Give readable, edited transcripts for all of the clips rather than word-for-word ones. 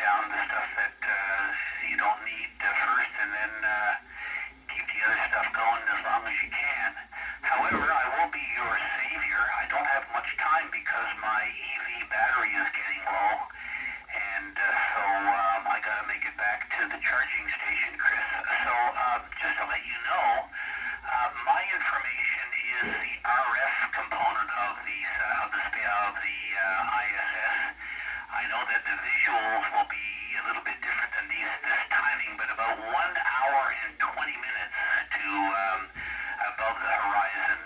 down the stuff that you don't need first, and then keep the other stuff going as long as you can. However, I will be your savior. I don't have much time because my EV battery is getting low, and so I got to make it back to the charging station, Chris. So just to let you know, my information is the RF component of the ISS. I know that the visuals will be a little bit different than this timing, but about 1 hour and 20 minutes to above the horizon.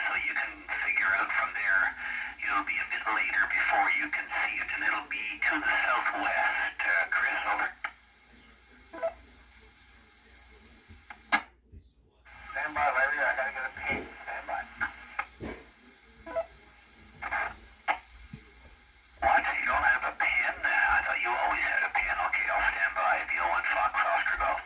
So you can figure out from there. It'll be a bit later before you can see it, and it'll be to the southwest. Chris, over. Stand by, Larry. I gotta get a pin. Stand by. What? You don't have a pen? I thought you always had a pen. Okay, I'll stand by. VO1 Fox Oscar Golf.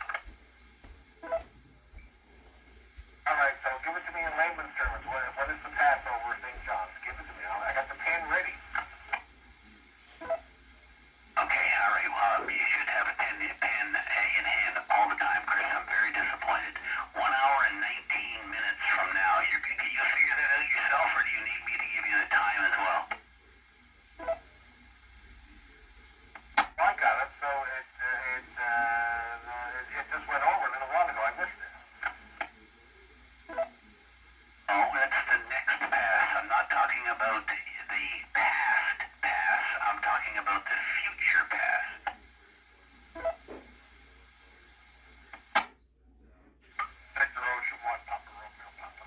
All right, so give it to me in layman's terms. What is the pass over St. John's? Give it to me. I got the pen ready. Okay, all right. Well, you should have a pen in hand all the time, Chris. I'm very disappointed. 1 hour and 19 minutes from now. Can you figure that out yourself, or do you need me to give you the time as well? I got it. So it just went over a little while ago. I missed it. Oh, that's the next pass. I'm not talking about the past pass. I'm talking about the future pass. Victor Ocean 1, Papa Romeo, Papa.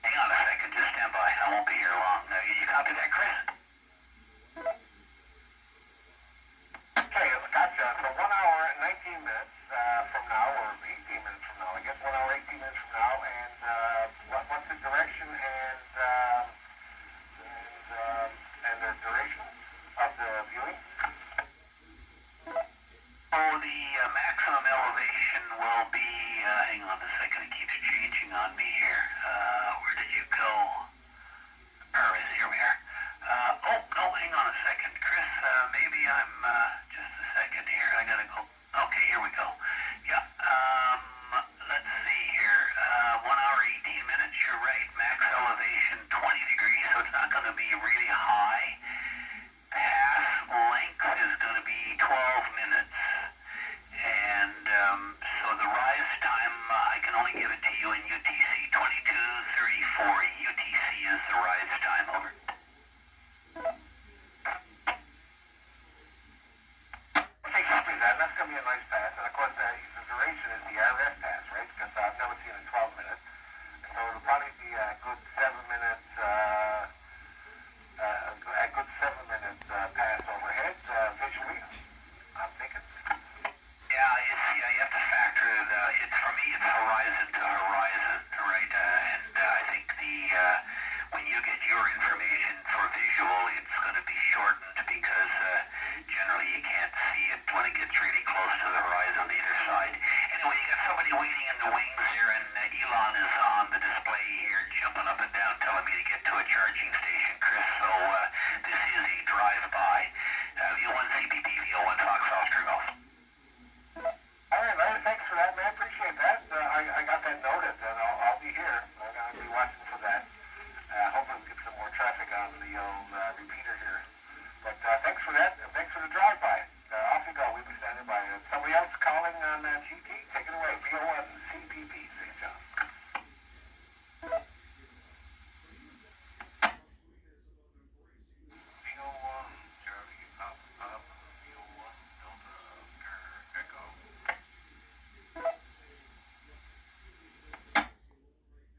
Hang on a second. Just stand by. I won't be here long. You copy that, Chris? Okay, gotcha. So 1 hour and 19 minutes from now, or 18 minutes from now, I guess 1 hour, 18 minutes from now, and what's the direction and the duration of the viewing? Oh, the maximum elevation will be, hang on a second, it keeps changing on me here. Where did you go? Here we are. Oh, no, hang on a second, Chris. Maybe I'm, just a second here. I gotta go. Okay, here we go. Yeah, let's see here. 1 hour, 18 minutes, you're right. Max elevation, 20 degrees, so it's not gonna be really high. Pass length is gonna be 12 minutes. And, so the rise time, I can only give it to you in UTC. 22:34 UTC is the rise time. Over. Okay, copy that. That's going to be a nice pass. And of course, the duration is the RF pass, right? Because I've never seen it in 12 minutes. So it'll probably be a good 7 minutes, pass overhead, visually, I'm thinking. Yeah, you have to factor for me, it's horizon to horizon, right? And I think when you get your information for visual, it's going to be shortened because generally you can't see it when it gets really close to the horizon on either side. Anyway, you got somebody waiting in the wings here, and Elon is on the display here, jumping up and down, telling me to get to a charging station, Chris. So this is a drive-by. VO1CPP, VO1 Fox Oscar Golf. All right, Larry, thanks for that, man. Appreciate that. I got that noted, and I'll be here. I'm going to be watching for that. Hopefully we'll get some more traffic on the old repeater here. But thanks for that, and thanks for the drive-by. Off you go. We'll be standing by. Somebody else calling on GT? Take it away. VO1CPP, St. John. VO1 Charlie Papa, VO1 Delta Echo.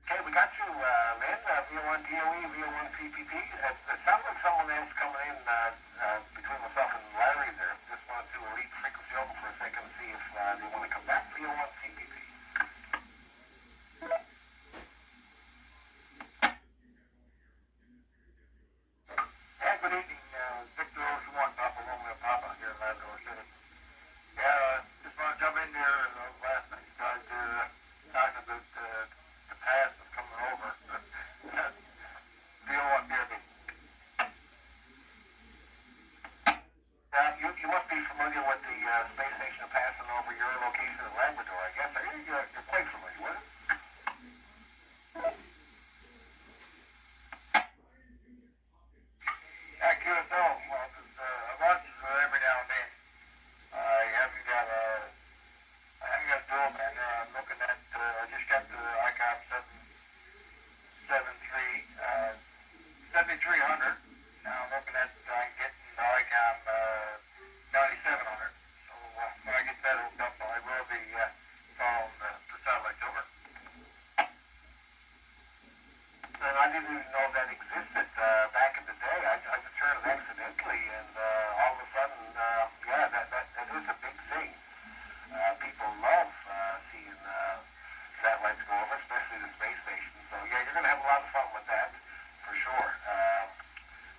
Okay, we got you, Lynn, VO1DOE, VO1PPP. It sounds like someone else coming in between myself and Larry there. Just wanted to lead frequency over for a second and see if they want to come back. VO1CPP. Yeah, good evening. Victor Ocean 1, Papa Romeo, Papa here in Labrador City. Yeah, just want to jump in there. Last night you guys were talking about the pass that's coming over. VO1PRP. I didn't even know that existed back in the day. I just heard it accidentally, and all of a sudden, yeah, that is a big thing. People love seeing satellites go over, especially the space station. So yeah, you're going to have a lot of fun with that, for sure.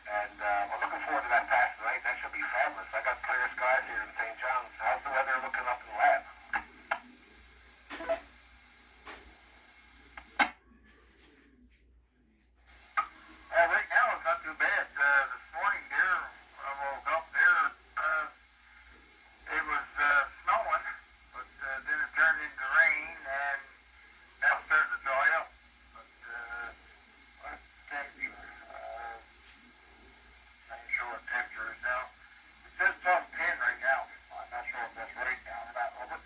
And we're looking forward to that pass tonight. That should be fabulous. I got clear skies here in St. John's. How's the weather looking up in the lab? Right now it's not too bad. This morning there, I woke up there, it was snowing, but then it turned into rain, and now it's starting to dry up. But what's the temperature? I'm not sure what temperature is now. It says plus 10 right now. I'm not sure if that's right now or not. Over.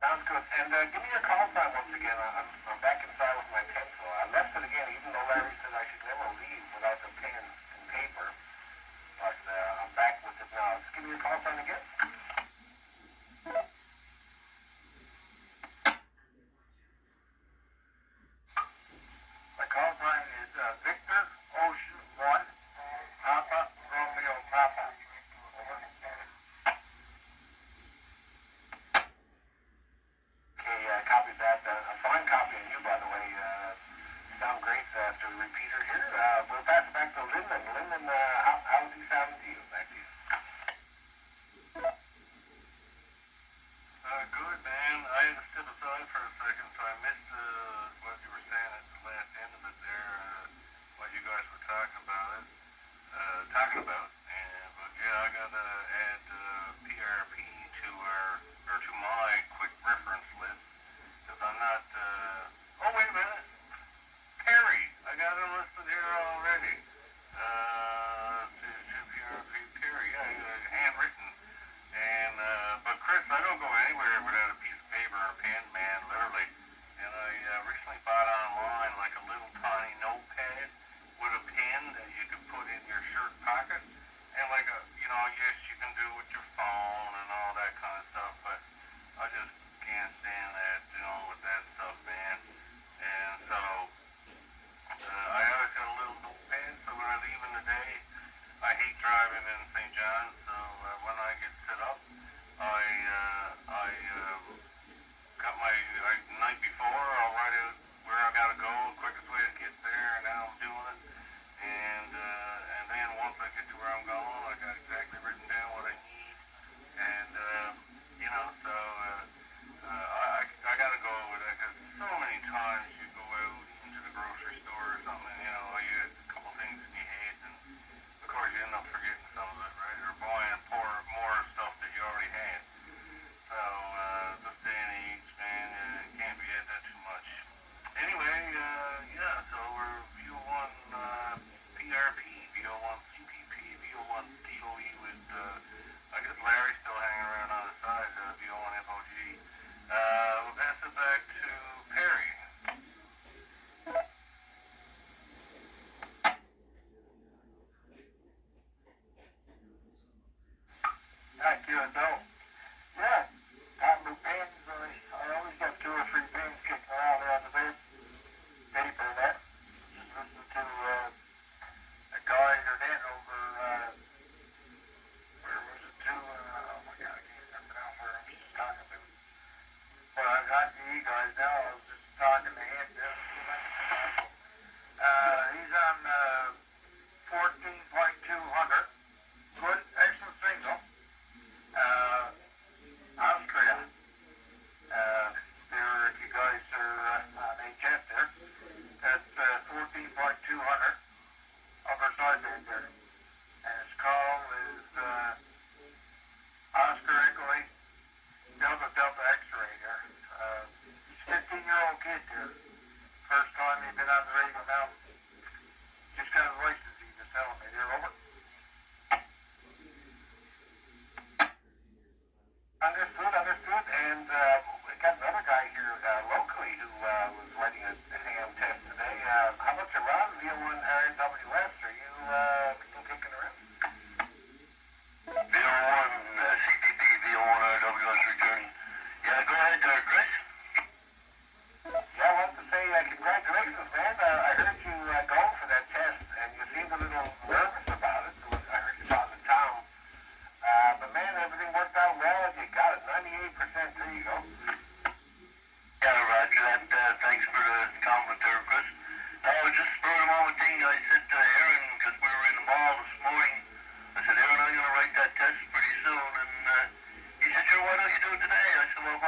Sounds good. And give me your call sign once again. I'm back inside with my pencil. I left it again, even though Larry said I should never leave without the pen and paper. But I'm back with it now. Just give me your call sign again. My call sign is Victor Ocean 1, Papa Romeo Papa. Over. Okay, copy that. A fine copy of you, by the way. Sound great after the repeater here. We'll pass it back to Lyndon. Lyndon, how does he sound to you back to you? Good, man. I had to step aside for a second, so I missed what you were saying at the last end of it there, what you guys were talking about. But yeah, I got to add PRP to my quick reference list, because I'm not, oh, wait a minute. Perry, I got him listed here already. To PRP Perry, yeah, handwritten. And, but Chris, I don't go anywhere without a piece of paper or a pen, man, literally. And I recently bought online like a little tiny notepad with a pen that you can put in your shirt pocket. And like yes, you can do it with your phone and all that kind of stuff, but I just can't stand that, with that stuff, man. And so, I always got a little notepad, so when I leave in the day, I hate driving in St. John's, so when I get set up, I got my night before, I'll write out where I gotta go, quickest way to get there, and how I'm doing it. And then once I get to where I'm going, I got exactly written down what I need. And so I gotta go with that, because so many times you go out into the grocery store or something, you get a couple things in your head, and of course you end up forgetting some of it, right? Or buying more stuff that you already had. So this day and age, man, can't be at that too much. Anyway, yeah, so we're VO1 PRP, VO1CPP, VO1DOE with, I guess Larry's still hanging around on the side, VO1FOG. We'll pass it back to Perry. Thank you, Bill. Yeah, got new pens. I always got 2 or 3 pens kicking around there on the paper there. Just listening to a guy or then over, where was it to? Oh my God, I can't remember now where I was just talking to. Well, I got the guys now. I was just talking to him. He's on 14.200. Good, excellent signal. Austria. There, you guys are on HS there. That's 14.200 upper sideband there. And his call is Oscar Echo 8 Delta X-ray there. He's 15-year-old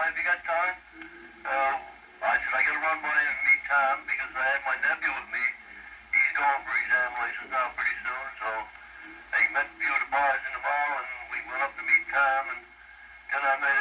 have you got time? I said, I gotta run by and meet Tom because I had my nephew with me. He's going for his exam license now pretty soon, so I met a few of the boys in the mall and we went up to meet Tom and then I met